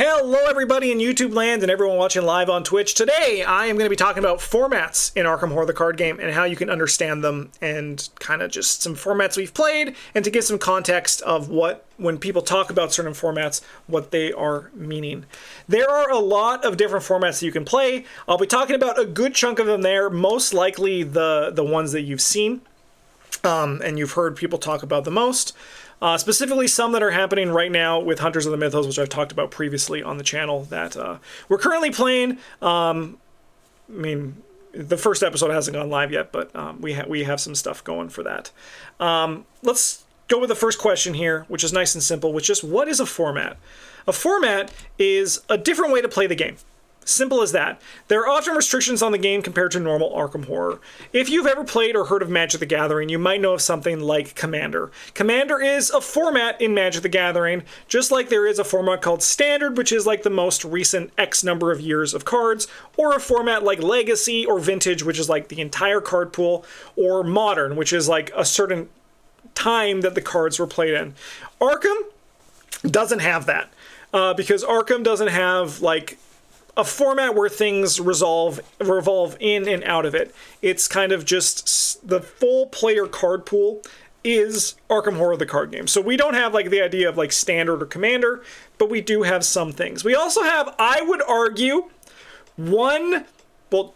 Hello everybody in YouTube land and everyone watching live on Twitch. Today I am going to be talking about formats in Arkham Horror the card game and how you can understand them and kind of just some formats we've played and to give some context of what, when people talk about certain formats, what they are meaning. There are a lot of different formats that you can play. I'll be talking about a good chunk of them there, most likely the ones that you've seen and you've heard people talk about the most. Specifically some that are happening right now with Hunters of the Mythos, which I've talked about previously on the channel that we're currently playing. I mean, the first episode hasn't gone live yet, but we have some stuff going for that. Let's go with the first question here, which is nice and simple, which is what is a format? A format is a different way to play the game. Simple as that. There are often restrictions on the game compared to normal Arkham Horror. If you've ever played or heard of Magic the Gathering, you might know of something like Commander. Commander is a format in Magic the Gathering, just like there is a format called Standard, which is like the most recent X number of years of cards, or a format like Legacy or Vintage, which is like the entire card pool, or Modern, which is like a certain time that the cards were played in. Arkham doesn't have that, because Arkham doesn't have like a format where things revolve in and out of it. It's kind of just the full player card pool is Arkham Horror the card game. So we don't have like the idea of like Standard or Commander, but we do have some things. We also have, I would argue,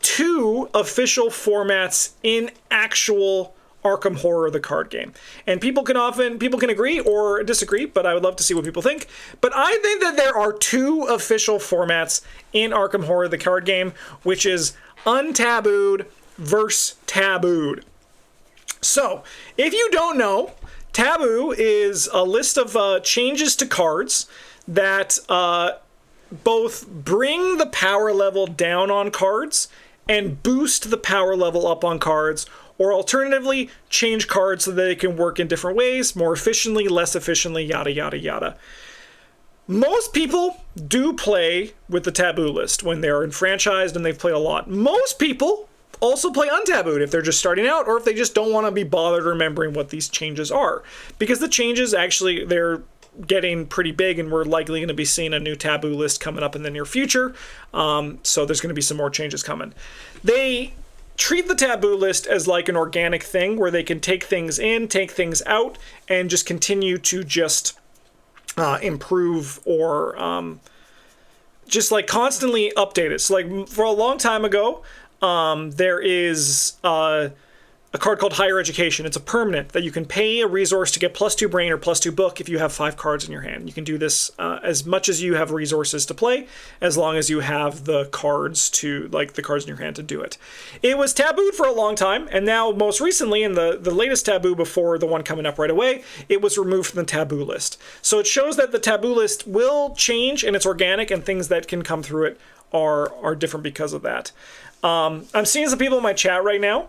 two official formats in actual Arkham Horror the card game. And people can agree or disagree, but I would love to see what people think. But I think that there are two official formats in Arkham Horror the card game, which is untabooed versus tabooed. So, if you don't know, Taboo is a list of changes to cards that both bring the power level down on cards and boost the power level up on cards, or alternatively, change cards so that they can work in different ways, more efficiently, less efficiently, yada, yada, yada. Most people do play with the taboo list when they're enfranchised and they've played a lot. Most people also play untabooed if they're just starting out or if they just don't want to be bothered remembering what these changes are. Because the changes actually, they're getting pretty big and we're likely going to be seeing a new taboo list coming up in the near future. So there's going to be some more changes coming. They treat the taboo list as like an organic thing where they can take things in, take things out, and just continue to just improve or just like constantly update it. So like for a long time ago, there is a card called Higher Education. It's a permanent that you can pay a resource to get +2 brain or +2 book if you have 5 cards in your hand. You can do this as much as you have resources to play, as long as you have the cards to, like the cards in your hand to do it. It was tabooed for a long time, and now most recently, in the latest taboo before the one coming up right away, it was removed from the taboo list. So it shows that the taboo list will change and it's organic, and things that can come through it are different because of that. I'm seeing some people in my chat right now.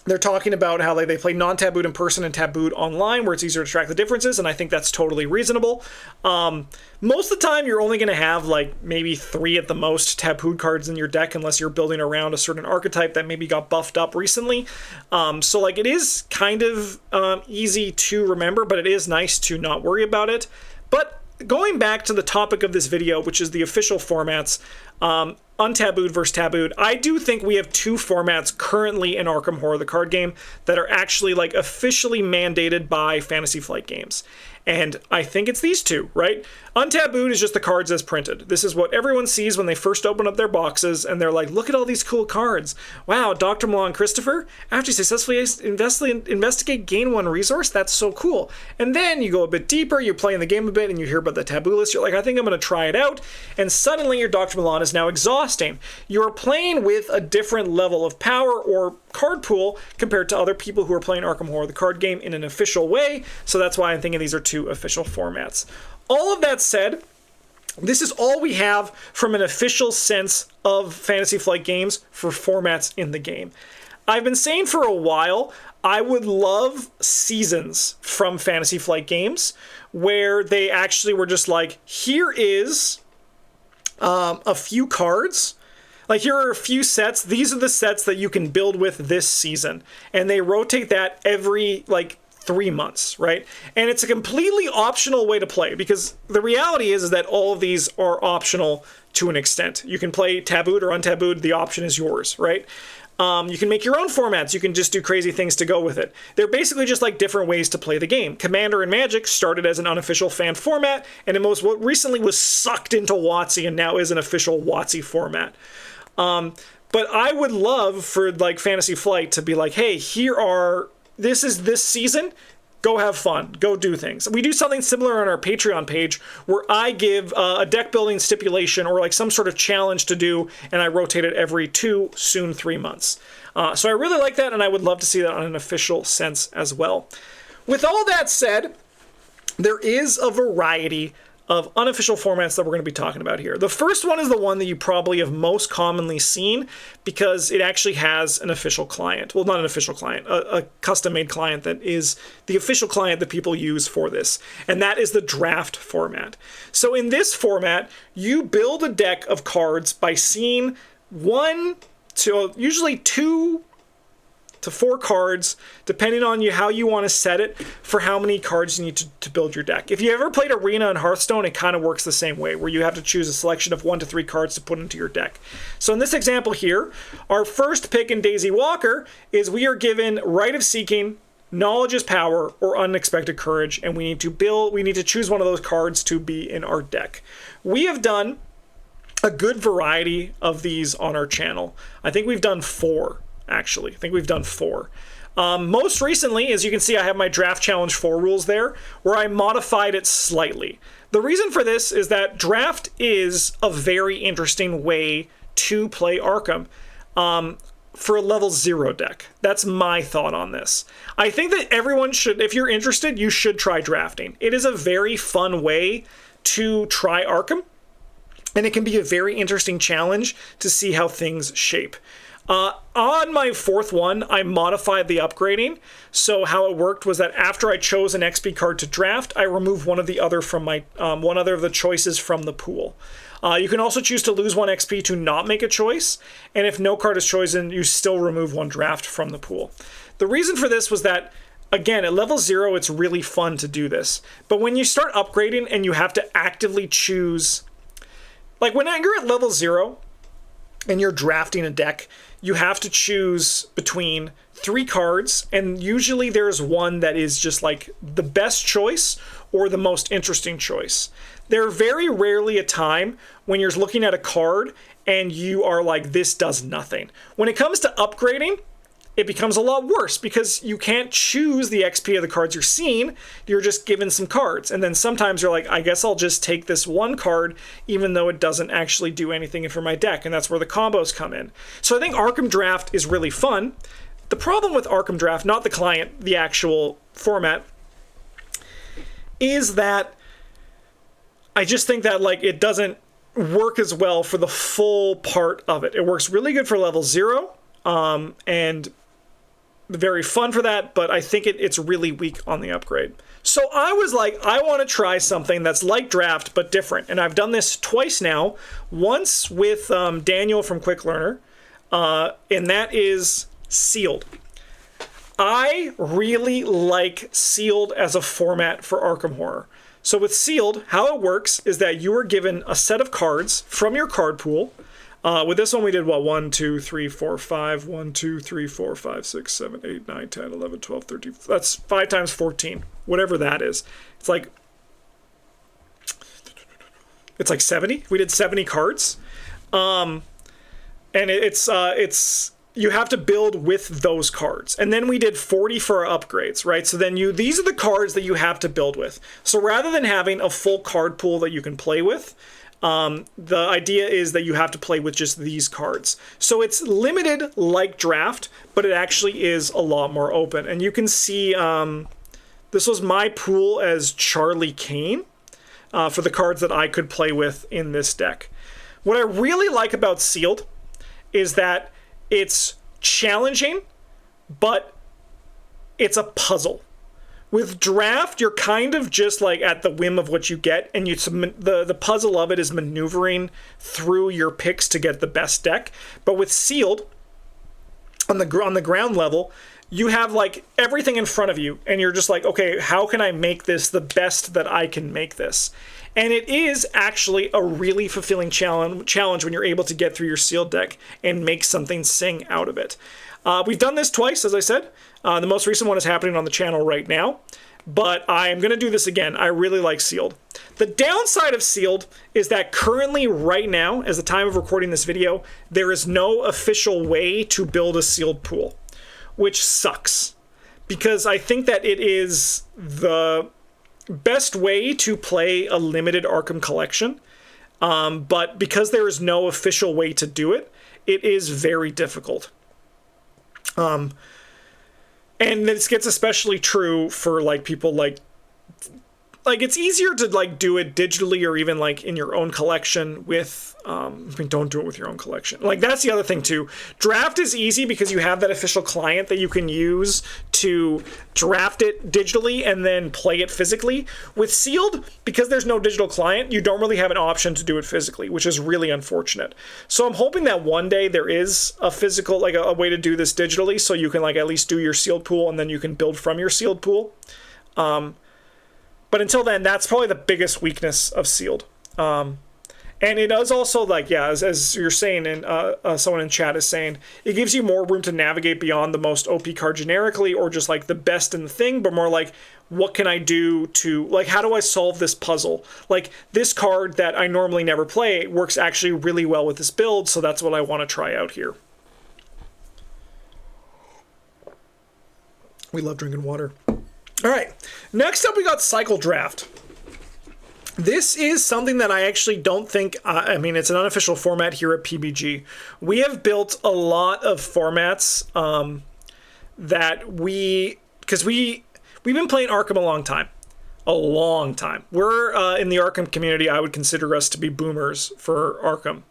They're talking about how they play non-tabooed in person and tabooed online, where it's easier to track the differences, and I think that's totally reasonable. Most of the time, you're only going to have like maybe 3 at the most tabooed cards in your deck, unless you're building around a certain archetype that maybe got buffed up recently. So like it is kind of easy to remember, but it is nice to not worry about it. But going back to the topic of this video, which is the official formats, untabooed versus tabooed, I do think we have 2 formats currently in Arkham Horror the card game that are actually like officially mandated by Fantasy Flight Games. And I think it's these 2, right? Untabooed is just the cards as printed. This is what everyone sees when they first open up their boxes, and they're like, look at all these cool cards. Wow, Dr. Milan Christopher, after you successfully investigate, gain 1 resource, that's so cool. And then you go a bit deeper, you play in the game a bit, and you hear about the taboo list, you're like, I think I'm going to try it out. And suddenly your Dr. Milan is now exhausting. You're playing with a different level of power or card pool compared to other people who are playing Arkham Horror the card game in an official way, so that's why I'm thinking these are 2 official formats. All of that said, this is all we have from an official sense of Fantasy Flight Games for formats in the game. I've been saying for a while, I would love seasons from Fantasy Flight Games where they actually were just like, here is a few cards. Like, here are a few sets. These are the sets that you can build with this season. And they rotate that every, like, 3 months, right? And it's a completely optional way to play, because the reality is that all of these are optional to an extent. You can play tabooed or untabooed. The option is yours, right? You can make your own formats. You can just do crazy things to go with it. They're basically just like different ways to play the game. Commander and Magic started as an unofficial fan format, and it most recently was sucked into WotC and now is an official WotC format. But I would love for like Fantasy Flight to be like, hey, this is this season. Go have fun. Go do things. We do something similar on our Patreon page where I give a deck building stipulation or like some sort of challenge to do, and I rotate it every 2, soon 3 months. So I really like that, and I would love to see that on an official sense as well. With all that said, there is a variety of unofficial formats that we're going to be talking about here. The first one is the one that you probably have most commonly seen because it actually has an official client. Well, not an official client, a custom-made client that is the official client that people use for this, and that is the draft format. So in this format, you build a deck of cards by seeing 1 to usually 2 to 4 cards, depending on how you want to set it for how many cards you need to build your deck. If you ever played Arena and Hearthstone, it kind of works the same way, where you have to choose a selection of 1 to 3 cards to put into your deck. So in this example here, our first pick in Daisy Walker is we are given Rite of Seeking, Knowledge is Power, or Unexpected Courage, and we need to choose one of those cards to be in our deck. We have done a good variety of these on our channel. I think we've done 4. Actually, I think we've done 4. Most recently, as you can see, I have my Draft Challenge 4 rules there, where I modified it slightly. The reason for this is that Draft is a very interesting way to play Arkham for a level 0 deck. That's my thought on this. I think that everyone should, if you're interested, you should try drafting. It is a very fun way to try Arkham, and it can be a very interesting challenge to see how things shape. On my 4th one, I modified the upgrading. So how it worked was that after I chose an XP card to draft, I removed one of the other from my one other of the choices from the pool. You can also choose to lose 1 XP to not make a choice, and if no card is chosen, you still remove 1 draft from the pool. The reason for this was that, again, at level 0, it's really fun to do this. But when you start upgrading and you have to actively choose, like when you're at level 0 and you're drafting a deck, you have to choose between 3 cards, and usually there's one that is just like the best choice or the most interesting choice. There very rarely a time when you're looking at a card and you are like, this does nothing. When it comes to upgrading, it becomes a lot worse because you can't choose the XP of the cards you're seeing. You're just given some cards. And then sometimes you're like, I guess I'll just take this 1 card even though it doesn't actually do anything for my deck. And that's where the combos come in. So I think Arkham Draft is really fun. The problem with Arkham Draft, not the client, the actual format, is that I just think that like it doesn't work as well for the full part of it. It works really good for level 0. And very fun for that, but I think it's really weak on the upgrade. So I was like, I want to try something that's like Draft, but different. And I've done this twice now. Once with Daniel from Quick Learner, and that is Sealed. I really like Sealed as a format for Arkham Horror. So with Sealed, how it works is that you are given a set of cards from your card pool. With this one, we did what? 1, 2, 3, 4, 5. 1, 2, 3, 4, 5, 6, 7, 8, 9, 10, 11, 12, 13. That's 5 times 14, whatever that is. It's like 70. We did 70 cards. And it's you have to build with those cards. And then we did 40 for our upgrades, right? So then these are the cards that you have to build with. So rather than having a full card pool that you can play with, the idea is that you have to play with just these cards. So it's limited like Draft, but it actually is a lot more open. And you can see this was my pool as Charlie Kane for the cards that I could play with in this deck. What I really like about Sealed is that it's challenging, but it's a puzzle. With Draft, you're kind of just like at the whim of what you get, and the puzzle of it is maneuvering through your picks to get the best deck. But with Sealed, on the ground level, you have like everything in front of you and you're just like, okay, how can I make this the best that I can make this? And it is actually a really fulfilling challenge when you're able to get through your sealed deck and make something sing out of it. We've done this twice, as I said. The most recent one is happening on the channel right now, but I'm going to do this again. I really like sealed. The downside of sealed is that currently, right now, as the time of recording this video, there is no official way to build a sealed pool, which sucks, because I think that it is the best way to play a limited Arkham collection, but because there is no official way to do it, it is very difficult. And this gets especially true for like people like it's easier to like do it digitally or even like in your own collection with I mean, don't do it with your own collection. Like, that's the other thing too. Draft is easy because you have that official client that you can use to draft it digitally and then play it physically. With sealed, because there's no digital client, you don't really have an option to do it physically, which is really unfortunate. So I'm hoping that one day there is a physical, like a way to do this digitally, so you can like at least do your sealed pool and then you can build from your sealed pool. But until then, that's probably the biggest weakness of sealed. And it does also, like, yeah, as you're saying, and someone in chat is saying, it gives you more room to navigate beyond the most OP card generically, or just like the best in the thing, but more like, what can I do to, like, how do I solve this puzzle? Like, this card that I normally never play works actually really well with this build, so that's what I want to try out here. We love drinking water. All right, next up we got Cycle Draft. This is something that I actually don't think, I mean, it's an unofficial format here at PBG. We have built a lot of formats because we've been playing Arkham a long time. A long time. We're in the Arkham community, I would consider us to be boomers for Arkham.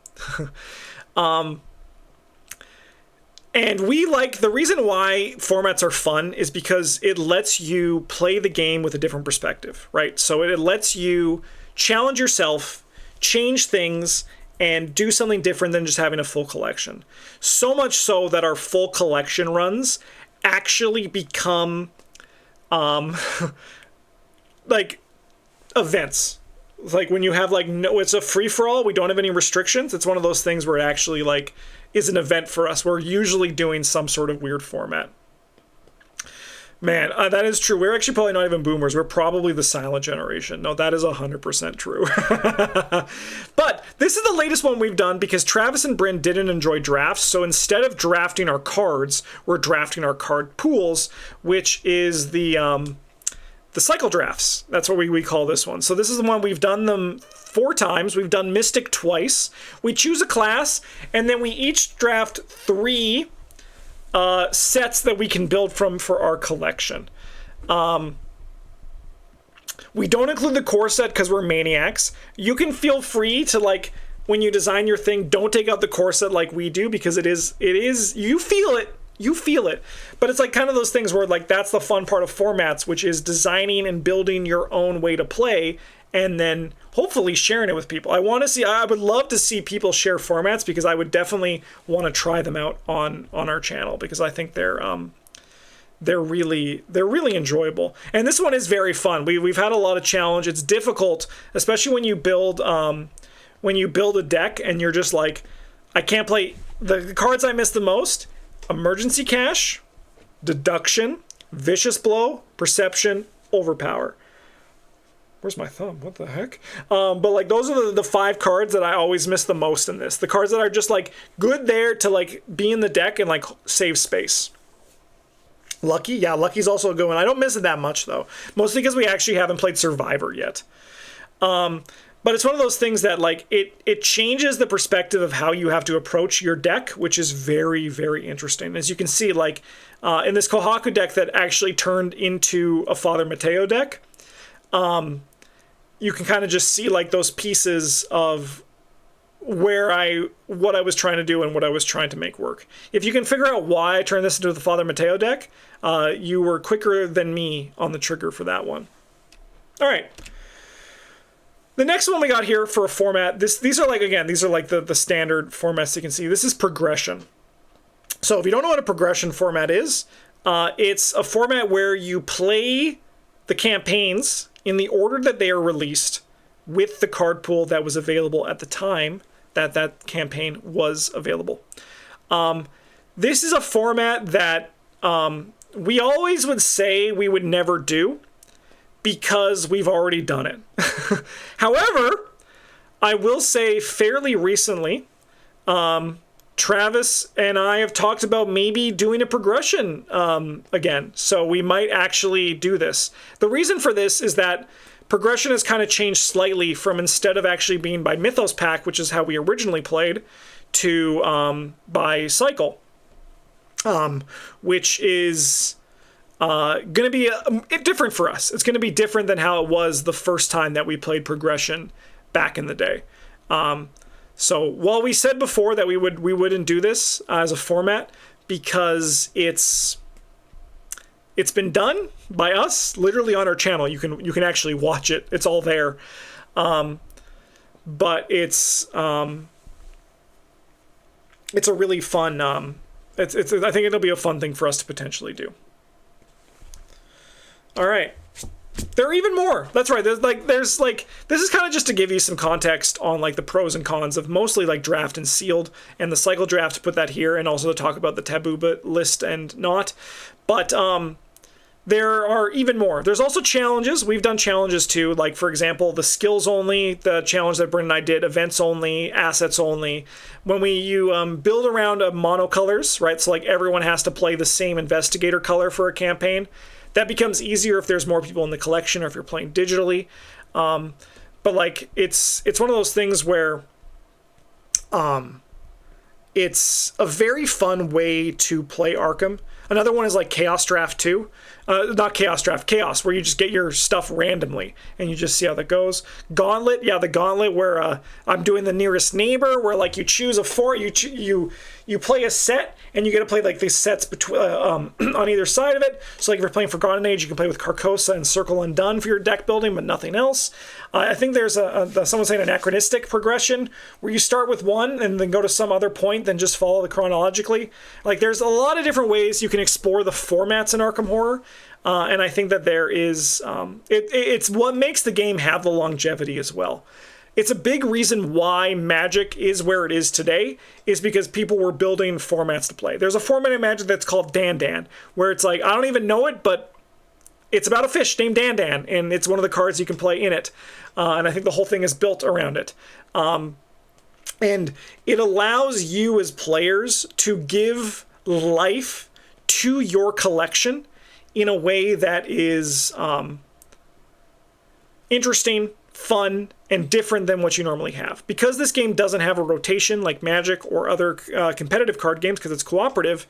And we like, the reason why formats are fun is because it lets you play the game with a different perspective, right? So it lets you challenge yourself, change things, and do something different than just having a full collection. So much so that our full collection runs actually become like events. Like when you have like, no, it's a free-for-all, we don't have any restrictions. It's one of those things where it actually like is an event for us. We're usually doing some sort of weird format. Man, that is true. We're actually probably not even boomers. We're probably the silent generation. No, that is 100% true. But this is the latest one we've done because Travis and Bryn didn't enjoy drafts. So instead of drafting our cards, we're drafting our card pools, which is the cycle drafts. That's what we call this one. So this is the one we've done them 4 times. We've done Mystic twice. We choose a class, and then we each draft 3 sets that we can build from for our collection. We don't include the core set because we're maniacs. You can feel free to, like, when you design your thing, don't take out the core set like we do, because it is you feel it. You feel it. But it's like kind of those things where, like, that's the fun part of formats, which is designing and building your own way to play and then hopefully sharing it with people. I would love to see people share formats, because I would definitely want to try them out on our channel, because I think they're really enjoyable. And this one is very fun. We've had a lot of challenge. It's difficult, especially when you build a deck and you're just like, I can't play the cards I miss the most: Emergency Cash, Deduction, Vicious Blow, Perception, Overpower. Where's my thumb? What the heck? But like, those are the 5 cards that I always miss the most in this. The cards that are just like good there to like be in the deck and like save space. Lucky? Yeah, Lucky's also a good one. I don't miss it that much though. Mostly because we actually haven't played Survivor yet. But it's one of those things that like it changes the perspective of how you have to approach your deck, which is very, very interesting. As you can see, like in this Kohaku deck that actually turned into a Father Mateo deck, you can kind of just see like those pieces of what I was trying to do and what I was trying to make work. If you can figure out why I turned this into the Father Mateo deck, you were quicker than me on the trigger for that one. All right. The next one we got here for a format, these are like the standard formats you can see. This is progression. So if you don't know what a progression format is, It's a format where you play the campaigns in the order that they are released with the card pool that was available at the time that that campaign was available. This is a format that we always would say we would never do because we've already done it. However, I will say fairly recently, Travis and I have talked about maybe doing a progression again. So we might actually do this. The reason for this is that progression has kind of changed slightly from, instead of actually being by Mythos Pack, which is how we originally played, to by cycle, which is going to be different for us. It's going to be different than how it was the first time that we played progression back in the day. So while we said before that we wouldn't do this as a format because it's been done by us literally on our channel. You can actually watch it. It's all there. But it's a really fun I think it'll be a fun thing for us to potentially do. All right. There are even more. That's right. There's this is kind of just to give you some context on like the pros and cons of mostly like draft and sealed and the cycle draft, to put that here, and also to talk about the taboo list and not. But there are even more. There's also challenges. We've done challenges too, like for example, the skills only, the challenge that Brent and I did, events only, assets only. When you build around monocolors, right? So like everyone has to play the same investigator color for a campaign. That becomes easier if there's more people in the collection or if you're playing digitally. But like it's one of those things where it's a very fun way to play Arkham. Another one is like Chaos Draft 2. Not Chaos Draft, Chaos, where you just get your stuff randomly and you just see how that goes. Gauntlet, yeah, the Gauntlet where I'm doing the nearest neighbor, where like you choose a you play a set and you get to play like these sets between on either side of it. So like if you're playing Forgotten Age, you can play with Carcosa and Circle Undone for your deck building, but nothing else. I think there's someone saying anachronistic progression where you start with one and then go to some other point, then just follow the chronologically. Like there's a lot of different ways you can explore the formats in Arkham Horror. And I think that there is, it's what makes the game have the longevity as well. It's a big reason why Magic is where it is today, is because people were building formats to play. There's a format in Magic that's called Dan Dan, where it's like, I don't even know it, but it's about a fish named Dan Dan, and it's one of the cards you can play in it. And I think the whole thing is built around it. And it allows you as players to give life to your collection in a way that is interesting, fun, and different than what you normally have. Because this game doesn't have a rotation like Magic or other competitive card games, because it's cooperative,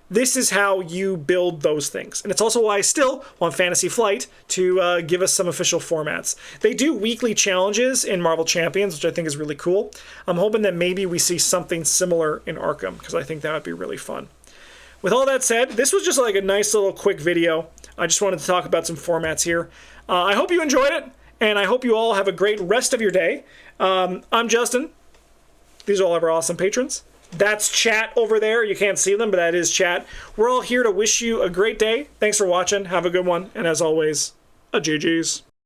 this is how you build those things. And it's also why I still want Fantasy Flight to give us some official formats. They do weekly challenges in Marvel Champions, which I think is really cool. I'm hoping that maybe we see something similar in Arkham, because I think that would be really fun. With all that said, this was just like a nice little quick video. I just wanted to talk about some formats here. I hope you enjoyed it, and I hope you all have a great rest of your day. I'm Justin. These are all of our awesome patrons. That's chat over there. You can't see them, but that is chat. We're all here to wish you a great day. Thanks for watching. Have a good one. And as always, a GG's.